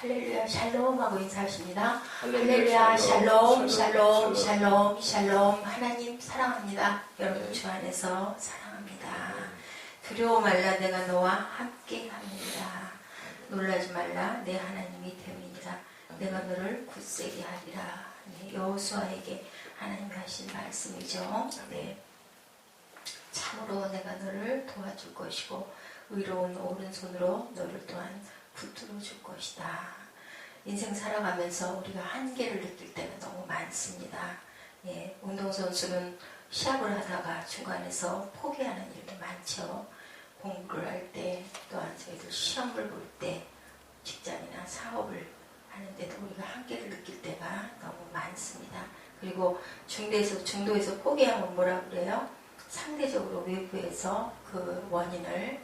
할렐루야 샬롬 하고 인사하십니다. 할렐루야 샬롬 샬롬 샬롬 샬롬. 하나님 사랑합니다. 여러분 주 안에서 사랑합니다. 두려워 말라 내가 너와 함께 합니다. 놀라지 말라 내 하나님이 됨이니라. 내가 너를 굳세게 하리라. 네, 여호수아에게 하나님이 하신 말씀이죠. 네. 참으로 내가 너를 도와줄 것이고 의로운 오른손으로 너를 또한 붙들어 줄 것이다. 인생 살아가면서 우리가 한계를 느낄 때가 너무 많습니다. 예, 운동선수는 시합을 하다가 중간에서 포기하는 일도 많죠. 공부를 할 때, 또한 저희들 시험을 볼 때, 직장이나 사업을 하는데도 우리가 한계를 느낄 때가 너무 많습니다. 그리고 중도에서 포기하면 뭐라 그래요? 상대적으로 외부에서 그 원인을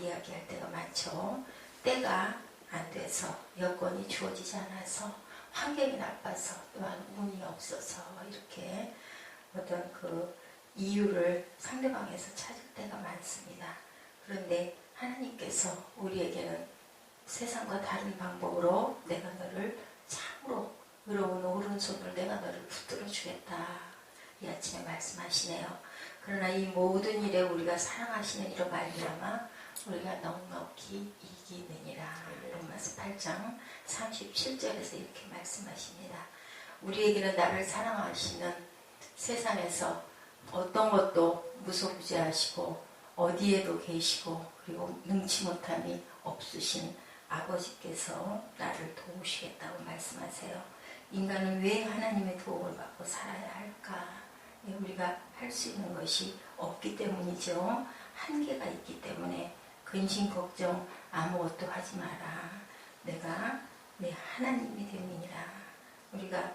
이야기할 때가 많죠. 때가 안 돼서, 여건이 주어지지 않아서, 환경이 나빠서, 또한 운이 없어서 이렇게 어떤 그 이유를 상대방에서 찾을 때가 많습니다. 그런데 하나님께서 우리에게는 세상과 다른 방법으로 내가 너를 참으로 의로운 오른손으로 내가 너를 붙들어 주겠다. 이 아침에 말씀하시네요. 그러나 이 모든 일에 우리가 사랑하시는 이로 말미암아 우리가 넉넉히 이기느니라. 로마서 8장 37절에서 이렇게 말씀하십니다. 우리에게는 나를 사랑하시는 세상에서 어떤 것도 무소부지하시고 어디에도 계시고 그리고 능치 못함이 없으신 아버지께서 나를 도우시겠다고 말씀하세요. 인간은 왜 하나님의 도움을 받고 살아야 할까? 우리가 할 수 있는 것이 없기 때문이죠. 한계가 있기 때문에 근심 걱정 아무것도 하지 마라. 내가 내 하나님이 됨이니라. 우리가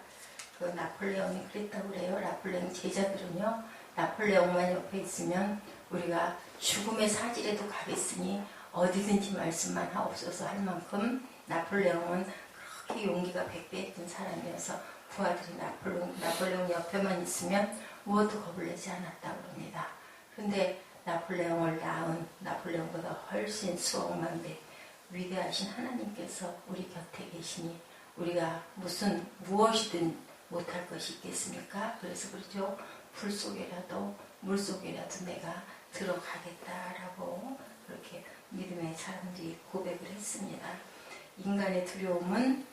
그 나폴레옹이 그랬다고 그래요. 나폴레옹 제자들은요. 나폴레옹만 옆에 있으면 우리가 죽음의 사질에도 가겠으니 어디든지 말씀만 하옵소서 할 만큼 나폴레옹은 그렇게 용기가 백배했던 사람이어서 부하들이 나폴레옹 옆에만 있으면 무엇도 겁을 내지 않았다고 합니다. 그런데 나폴레옹을 낳은 나폴레옹보다 훨씬 수억만 배 위대하신 하나님께서 우리 곁에 계시니 우리가 무엇이든 못할 것이 있겠습니까? 그래서 그렇죠. 불 속에라도 물 속에라도 내가 들어가겠다라고 그렇게 믿음의 사람들이 고백을 했습니다. 인간의 두려움은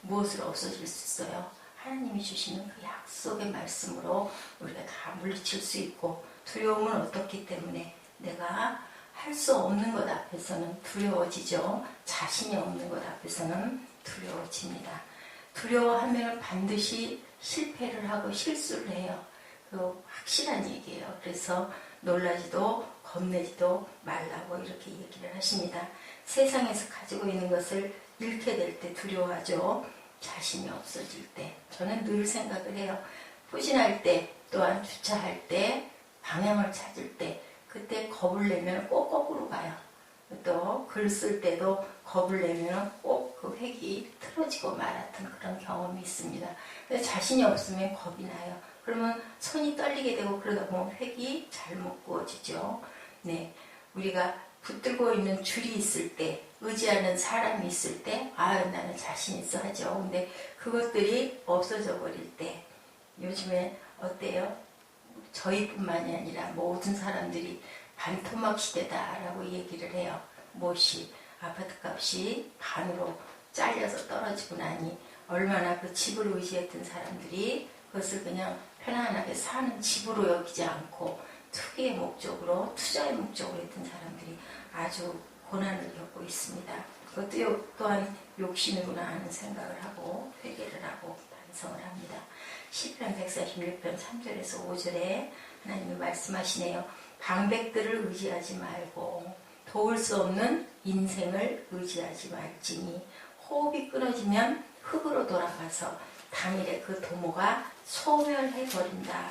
무엇으로 없어질 수 있어요? 하나님이 주시는 그 약속의 말씀으로 우리가 다 물리칠 수 있고 두려움은 어떻기 때문에 내가 할 수 없는 것 앞에서는 두려워지죠. 자신이 없는 것 앞에서는 두려워집니다. 두려워하면 반드시 실패를 하고 실수를 해요. 그 확실한 얘기예요. 그래서 놀라지도 겁내지도 말라고 이렇게 얘기를 하십니다. 세상에서 가지고 있는 것을 잃게 될 때 두려워하죠. 자신이 없어질 때. 저는 늘 생각을 해요. 후진할 때, 또한 주차할 때, 방향을 찾을 때, 그때 겁을 내면 꼭 거꾸로 가요. 또 글 쓸 때도 겁을 내면 꼭 그 획이 틀어지고 말았던 그런 경험이 있습니다. 근데 자신이 없으면 겁이 나요. 그러면 손이 떨리게 되고 그러다 보면 획이 잘못 구워지죠. 네, 우리가 붙들고 있는 줄이 있을 때, 의지하는 사람이 있을 때, 나는 자신 있어 하죠. 근데 그것들이 없어져 버릴 때, 요즘에 어때요? 저희뿐만이 아니라 모든 사람들이 반토막 시대다라고 얘기를 해요. 무엇이 아파트값이 반으로 잘려서 떨어지고 나니 얼마나 그 집을 의지했던 사람들이 그것을 그냥 편안하게 사는 집으로 여기지 않고 투기의 목적으로, 투자의 목적으로 했던 사람들이 아주 고난을 겪고 있습니다. 그것도 또한 욕심이구나 하는 생각을 하고 회개를 하고 반성을 합니다. 시편 146편 3절에서 5절에 하나님이 말씀하시네요. 방백들을 의지하지 말고 도울 수 없는 인생을 의지하지 말지니 호흡이 끊어지면 흙으로 돌아가서 당일에 그 도모가 소멸해버린다.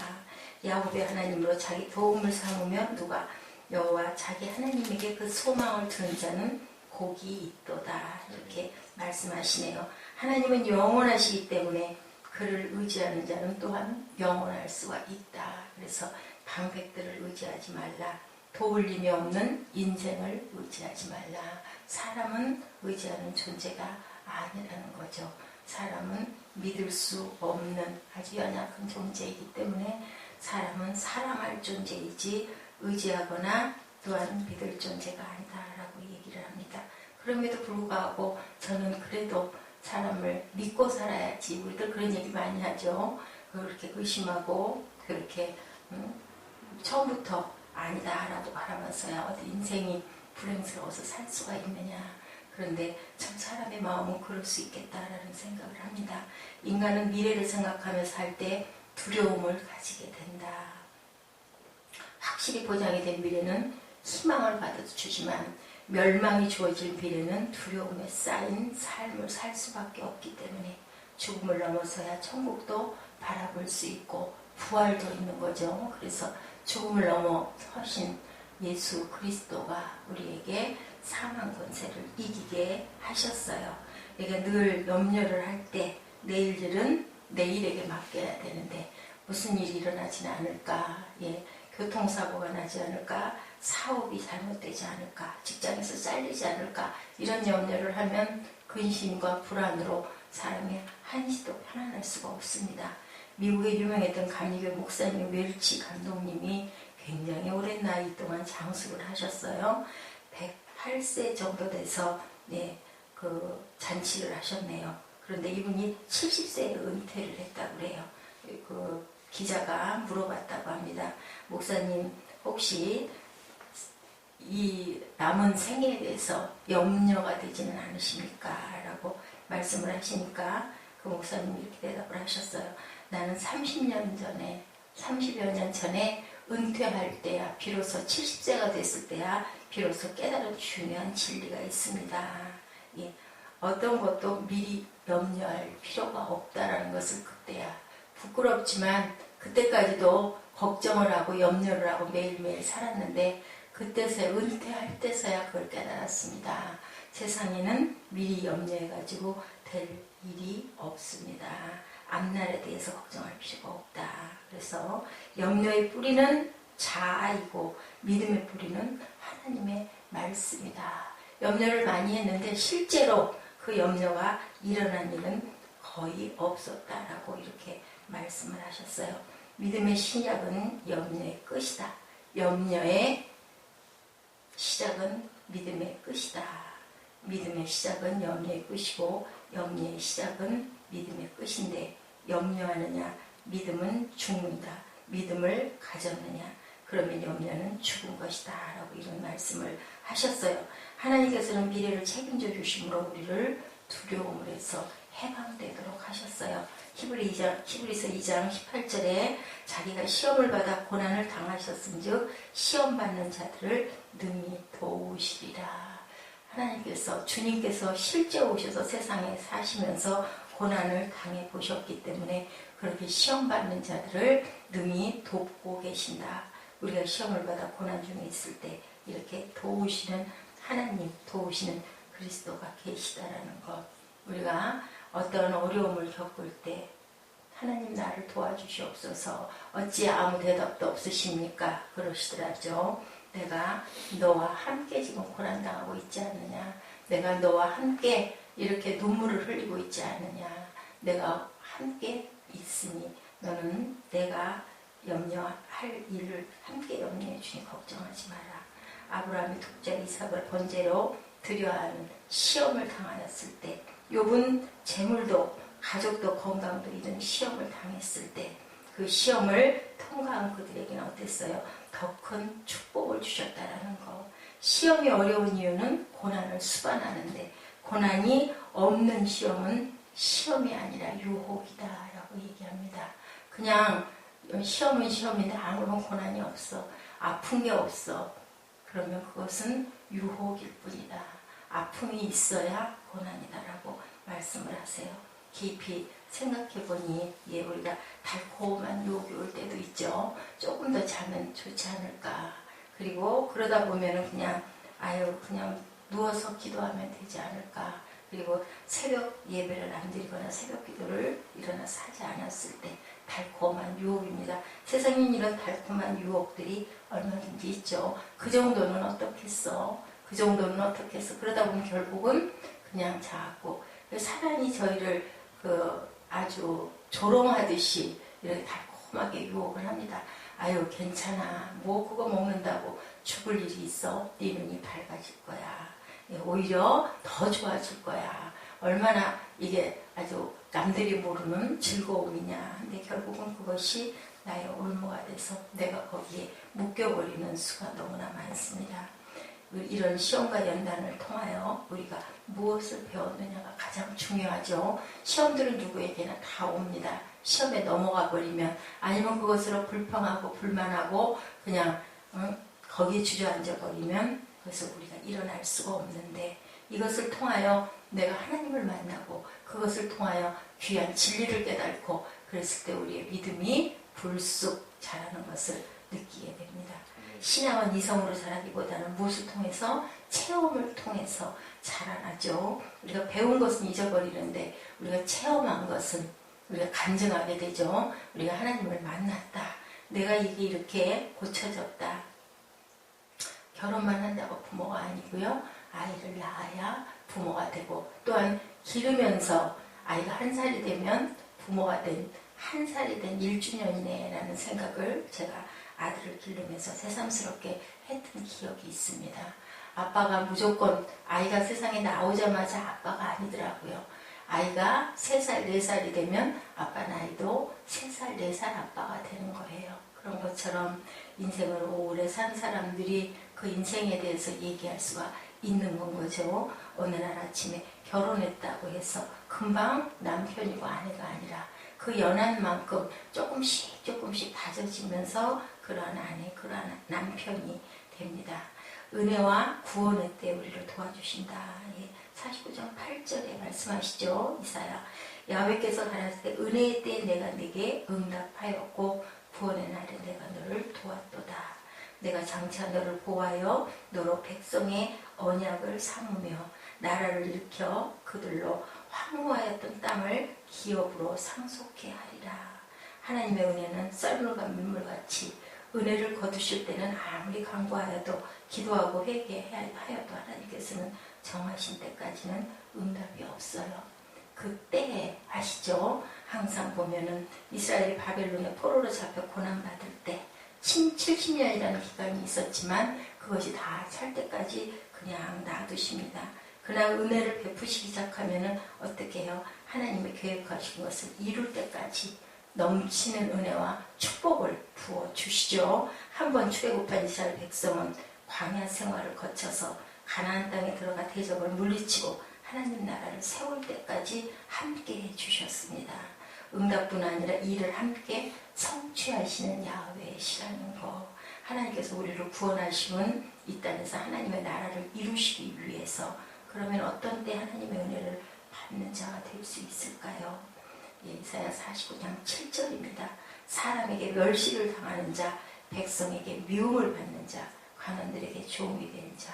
야곱의 하나님으로 자기 도움을 삼으면 누가 여호와 자기 하나님에게 그 소망을 두는 자는 복이 있도다. 이렇게 말씀하시네요. 하나님은 영원하시기 때문에 그를 의지하는 자는 또한 영원할 수가 있다. 그래서 방백들을 의지하지 말라. 도울림이 없는 인생을 의지하지 말라. 사람은 의지하는 존재가 아니라는 거죠. 사람은 믿을 수 없는 아주 연약한 존재이기 때문에 사람은 사랑할 존재이지 의지하거나 또한 믿을 존재가 아니다라고 얘기를 합니다. 그럼에도 불구하고 저는 그래도 사람을 믿고 살아야지. 우리들 그런 얘기 많이 하죠. 그렇게 의심하고 그렇게 처음부터 아니다라고 바라면서야 어디 인생이 불행스러워서 살 수가 있느냐. 그런데 참 사람의 마음은 그럴 수 있겠다라는 생각을 합니다. 인간은 미래를 생각하며 살 때 두려움을 가지게 된다. 확실히 보장이 된 미래는 희망을 받아주지만 멸망이 주어질 미래는 두려움에 쌓인 삶을 살 수밖에 없기 때문에 죽음을 넘어서야 천국도 바라볼 수 있고 부활도 있는 거죠. 그래서 죽음을 넘어서신 예수 그리스도가 우리에게 사망 권세를 이기게 하셨어요. 그러니까 늘 염려를 할 때 내일 일은 내일에게 맡겨야 되는데 무슨 일이 일어나지는 않을까, 교통사고가 나지 않을까, 사업이 잘못되지 않을까, 직장에서 잘리지 않을까, 이런 염려를 하면 근심과 불안으로 사람이 한시도 편안할 수가 없습니다. 미국에 유명했던 감리교 목사님 웰치 감독님이 굉장히 오랜 나이 동안 장수를 하셨어요. 108세 정도 돼서 그 잔치를 하셨네요. 그런데 이분이 70세에 은퇴를 했다고 그래요. 그 기자가 물어봤다고 합니다. 목사님 혹시 이 남은 생에 대해서 염려가 되지는 않으십니까? 라고 말씀을 하시니까 그 목사님이 이렇게 대답을 하셨어요. 나는 30년 전에 30여 년 전에 은퇴할 때야 비로소 70세가 됐을 때야 비로소 깨달은 중요한 진리가 있습니다. 어떤 것도 미리 염려할 필요가 없다라는 것을 그때야 부끄럽지만 그때까지도 걱정을 하고 염려를 하고 매일매일 살았는데 그때서야 은퇴할 때서야 그걸 깨달았습니다. 세상에는 미리 염려해가지고 될 일이 없습니다. 앞날에 대해서 걱정할 필요가 없다. 그래서 염려의 뿌리는 자아이고 믿음의 뿌리는 하나님의 말씀이다. 염려를 많이 했는데 실제로 그 염려가 일어난 일은 거의 없었다라고 이렇게 말씀을 하셨어요. 믿음의 시작은 염려의 끝이다. 염려의 시작은 믿음의 끝이다. 믿음의 시작은 염려의 끝이고 염려의 시작은 믿음의 끝인데 염려하느냐 믿음은 죽는다. 믿음을 가졌느냐 그러면 염려는 죽은 것이다 라고 이런 말씀을 하셨어요. 하나님께서는 미래를 책임져 주심으로 우리를 두려움으로서 해방되도록 하셨어요. 히브리서 2장 18절에 자기가 시험을 받아 고난을 당하셨은즉 시험 받는 자들을 능히 도우시리라. 하나님께서 주님께서 실제 오셔서 세상에 사시면서 고난을 당해 보셨기 때문에 그렇게 시험 받는 자들을 능히 돕고 계신다. 우리가 시험을 받아 고난 중에 있을 때 이렇게 도우시는 하나님, 도우시는 그리스도가 계시다라는 것. 우리가 어떤 어려움을 겪을 때 하나님 나를 도와주시옵소서 어찌 아무 대답도 없으십니까? 그러시더라죠. 내가 너와 함께 지금 고난당하고 있지 않느냐. 내가 너와 함께 이렇게 눈물을 흘리고 있지 않느냐. 내가 함께 있으니 너는 내가 염려할 일을 함께 염려해 주니 걱정하지 마라. 아브라함이 독자 이삭을 번제로 드려야 하는 시험을 당하였을 때 욥은 재물도 가족도 건강도 잃은 시험을 당했을 때 그 시험을 통과한 그들에게는 어땠어요? 더 큰 축복을 주셨다라는 거. 시험이 어려운 이유는 고난을 수반하는데 고난이 없는 시험은 시험이 아니라 유혹이다라고 얘기합니다. 그냥 시험은 시험인데 아무런 고난이 없어. 아픈 게 없어. 그러면 그것은 유혹일 뿐이다. 아픔이 있어야 고난이다라고 말씀을 하세요. 깊이 생각해보니 우리가 달콤한 유혹이 올 때도 있죠. 조금 더 자면 좋지 않을까. 그리고 그러다 보면은 그냥 누워서 기도하면 되지 않을까. 그리고 새벽 예배를 안 드리거나 새벽 기도를 일어나서 하지 않았을 때 달콤한 유혹입니다. 세상에 이런 달콤한 유혹들이 얼마든지 있죠. 그 정도는 어떻겠어. 그 정도는 어떻겠어. 그러다 보면 결국은 그냥 자꾸 사단이 저희를 아주 조롱하듯이 이렇게 달콤하게 유혹을 합니다. 아유 괜찮아, 뭐 그거 먹는다고 죽을 일이 있어? 네 눈이 밝아질 거야. 오히려 더 좋아질 거야. 얼마나 이게 아주 남들이 모르는 즐거움이냐. 근데 결국은 그것이 나의 올무가 돼서 내가 거기에 묶여버리는 수가 너무나 많습니다. 이런 시험과 연단을 통하여 우리가 무엇을 배웠느냐가 가장 중요하죠. 시험들은 누구에게나 다 옵니다. 시험에 넘어가 버리면, 아니면 그것으로 불평하고 불만하고 그냥 거기에 주저앉아 버리면 그래서 우리가 일어날 수가 없는데, 이것을 통하여 내가 하나님을 만나고 그것을 통하여 귀한 진리를 깨닫고 그랬을 때 우리의 믿음이 불쑥 자라는 것을 느끼게 됩니다. 신앙은 이성으로 자라기보다는 무엇을 통해서? 체험을 통해서 자라나죠. 우리가 배운 것은 잊어버리는데 우리가 체험한 것은 우리가 간증하게 되죠. 우리가 하나님을 만났다. 내가 이게 이렇게 고쳐졌다. 결혼만 한다고 부모가 아니고요. 아이를 낳아야 부모가 되고, 또한 기르면서 아이가 1살이 되면 부모가 된 1살이 된 1주년이네라는 생각을 제가 아들을 기르면서 새삼스럽게 했던 기억이 있습니다. 아빠가 무조건 아이가 세상에 나오자마자 아빠가 아니더라고요. 아이가 3살, 4살이 되면 아빠 나이도 3살, 4살 아빠가 되는 거예요. 그런 것처럼 인생을 오래 산 사람들이 그 인생에 대해서 얘기할 수가 있는 건 거죠. 어느 날 아침에 결혼했다고 해서 금방 남편이고 아내가 아니라 그 연한 만큼 조금씩 다져지면서 그러한 아내, 그러한 남편이 됩니다. 은혜와 구원의 때 우리를 도와주신다. 49장 8절에 말씀하시죠. 이사야. 야훼께서 가라사대 은혜의 때에 내가 네게 응답하였고 구원의 날에 내가 너를 도왔도다. 내가 장차 너를 보호하여 너로 백성의 언약을 삼으며 나라를 일으켜 그들로 황무하였던 땅을 기업으로 상속해 하리라. 하나님의 은혜는 썰물과 민물같이 은혜를 거두실 때는 아무리 간구하여도 기도하고 회개하여도 하나님께서는 정하신 때까지는 응답이 없어요. 그때 아시죠? 항상 보면은 이스라엘이 바벨론의 포로로 잡혀 고난받을 때 70년이라는 기간이 있었지만 그것이 다 찰 때까지 그냥 놔두십니다. 그러나 은혜를 베푸시기 시작하면은 어떻게 해요? 하나님의 계획하신 것을 이룰 때까지 넘치는 은혜와 축복을 부어주시죠. 한번 출애굽한 이스라엘 백성은 광야 생활을 거쳐서 가나안 땅에 들어가 대적을 물리치고 하나님 나라를 세울 때까지 함께 해주셨습니다. 응답뿐 아니라 이를 함께 성취하시는 야훼시라는 거. 하나님께서 우리를 구원하심은 이 땅에서 하나님의 나라를 이루시기 위해서. 그러면 어떤 때 하나님의 은혜를 받는 자가 될 수 있을까요? 이사야 49장 7절입니다. 사람에게 멸시를 당하는 자, 백성에게 미움을 받는 자, 관원들에게 종이 된 자.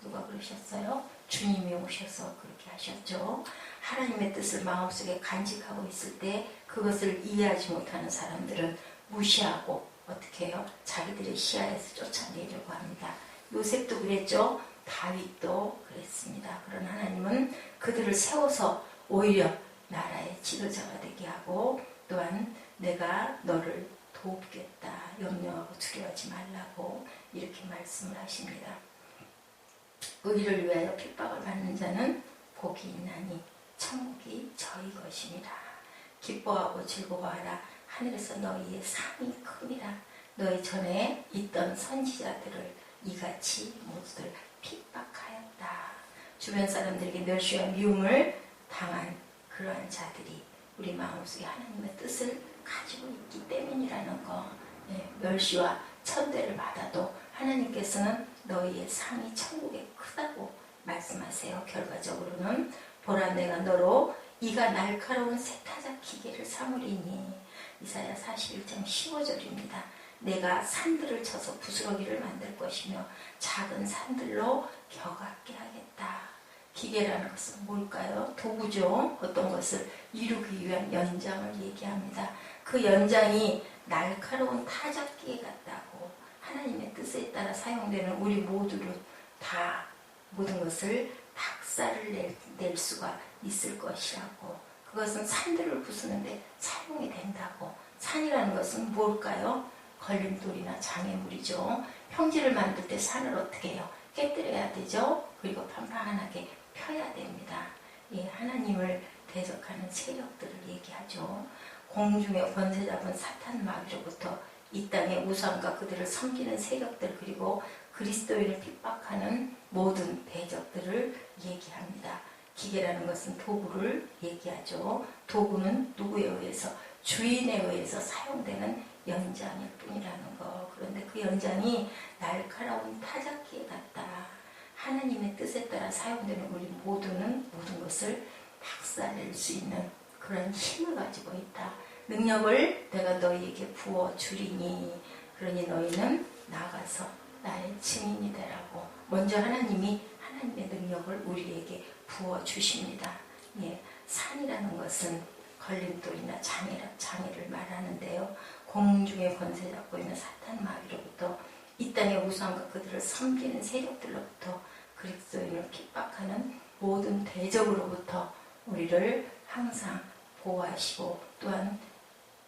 누가 그러셨어요? 주님이 오셔서 그렇게 하셨죠. 하나님의 뜻을 마음속에 간직하고 있을 때 그것을 이해하지 못하는 사람들은 무시하고 어떻게 해요? 자기들의 시야에서 쫓아내려고 합니다. 요셉도 그랬죠. 다윗도 그랬습니다. 그러나 하나님은 그들을 세워서 오히려 나라의 지도자가 되게 하고, 또한 내가 너를 돕겠다, 염려하고 두려워하지 말라고 이렇게 말씀을 하십니다. 의를 위하여 핍박을 받는 자는 복이 있나니 천국이 저희 것이니라. 기뻐하고 즐거워하라. 하늘에서 너희의 상이 크니라. 너희 전에 있던 선지자들을 이같이 모두들 핍박하였다. 주변 사람들에게 멸시와 미움을 당한 그러한 자들이 우리 마음속에 하나님의 뜻을 가지고 있기 때문이라는 거. 멸시와 천대를 받아도 하나님께서는 너희의 상이 천국에 크다고 말씀하세요. 결과적으로는 보라 내가 너로 이가 날카로운 세타작 기계를 삼으리니. 이사야 41장 15절입니다. 내가 산들을 쳐서 부스러기를 만들 것이며 작은 산들로 겨같게 하겠다. 기계라는 것은 뭘까요? 도구죠. 어떤 것을 이루기 위한 연장을 얘기합니다. 그 연장이 날카로운 타작기계 같다고. 하나님의 뜻에 따라 사용되는 우리 모두를 다 모든 것을 박살을 낼 수가 있을 것이라고. 그것은 산들을 부수는데 사용이 된다고. 산이라는 것은 뭘까요? 걸림돌이나 장애물이죠. 평지를 만들 때 산을 어떻게 해요? 깨뜨려야 되죠. 그리고 판판하게 펴야 됩니다. 예, 하나님을 대적하는 세력들을 얘기하죠. 공중의 권세 잡은 사탄 마귀로부터 이 땅의 우상과 그들을 섬기는 세력들, 그리고 그리스도인을 핍박하는 모든 대적들을 얘기합니다. 기계라는 것은 도구를 얘기하죠. 도구는 누구에 의해서? 주인에 의해서 사용되는 연장일 뿐이라는 거. 그런데 그 연장이 날카로운 타작기에 같다. 하나님의 뜻에 따라 사용되는 우리 모두는 모든 것을 박살낼 수 있는 그런 힘을 가지고 있다. 능력을 내가 너희에게 부어주리니 그러니 너희는 나가서 나의 증인이 되라고. 먼저 하나님이 하나님의 능력을 우리에게 부어주십니다. 예, 산이라는 것은 걸림돌이나 장애를 말하는데요. 공중에 권세 잡고 있는 사탄 마귀로부터 이 땅의 우상과 그들을 섬기는 세력들로부터 그리스도인을 핍박하는 모든 대적으로부터 우리를 항상 보호하시고 또한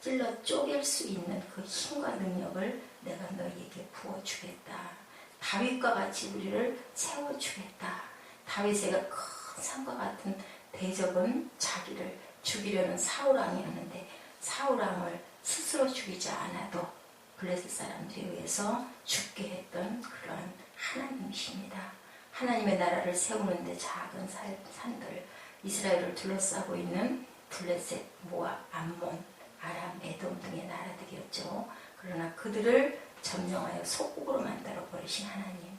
찔러 쪼갤 수 있는 그 힘과 능력을 내가 너희에게 부어주겠다. 다윗과 같이 우리를 세워주겠다. 다윗의 큰 산과 같은 대적은 자기를 죽이려는 사울왕이었는데 사울왕을 스스로 죽이지 않아도 블레셋 사람들에 의해서 죽게 했던 그러한 하나님이십니다. 하나님의 나라를 세우는데 작은 산들, 이스라엘을 둘러싸고 있는 블레셋, 모압, 암몬, 아람, 에돔 등의 나라들이었죠. 그러나 그들을 점령하여 소국으로 만들어 버리신 하나님.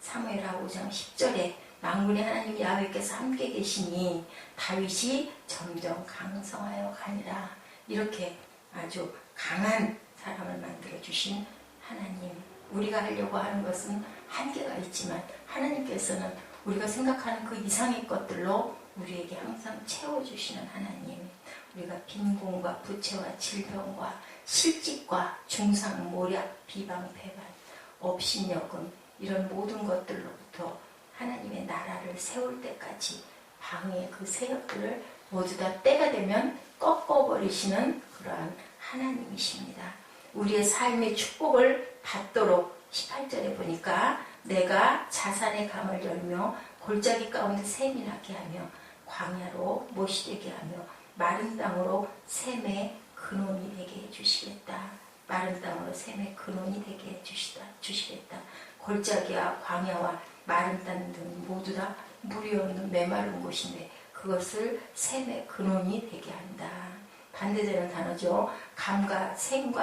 사무엘하 5장 10절에 만군의 하나님 야훼께서 함께 계시니 다윗이 점점 강성하여 가니라. 이렇게 아주 강한 사람을 만들어 주신 하나님. 우리가 하려고 하는 것은 한계가 있지만 하나님께서는 우리가 생각하는 그 이상의 것들로 우리에게 항상 채워주시는 하나님. 우리가 빈곤과 부채와 질병과 실직과 중상, 모략, 비방, 배반, 업신여금 이런 모든 것들로부터 하나님의 나라를 세울 때까지 방해의 그 세력들을 모두 다 때가 되면 꺾어버리시는 그러한 하나님이십니다. 우리의 삶의 축복을 받도록 18절에 보니까 내가 자산의 강을 열며 골짜기 가운데 샘이 나게 하며 광야로 못이 되게 하며 마른 땅으로 샘의 근원이 되게 해주시겠다. 마른 땅으로 샘의 근원이 되게 해주시겠다. 골짜기와 광야와 마른 땅 등 모두 다 물이 없는 메마른 곳인데 그것을 샘의 근원이 되게 한다. 반대되는 단어죠. 감과 샘과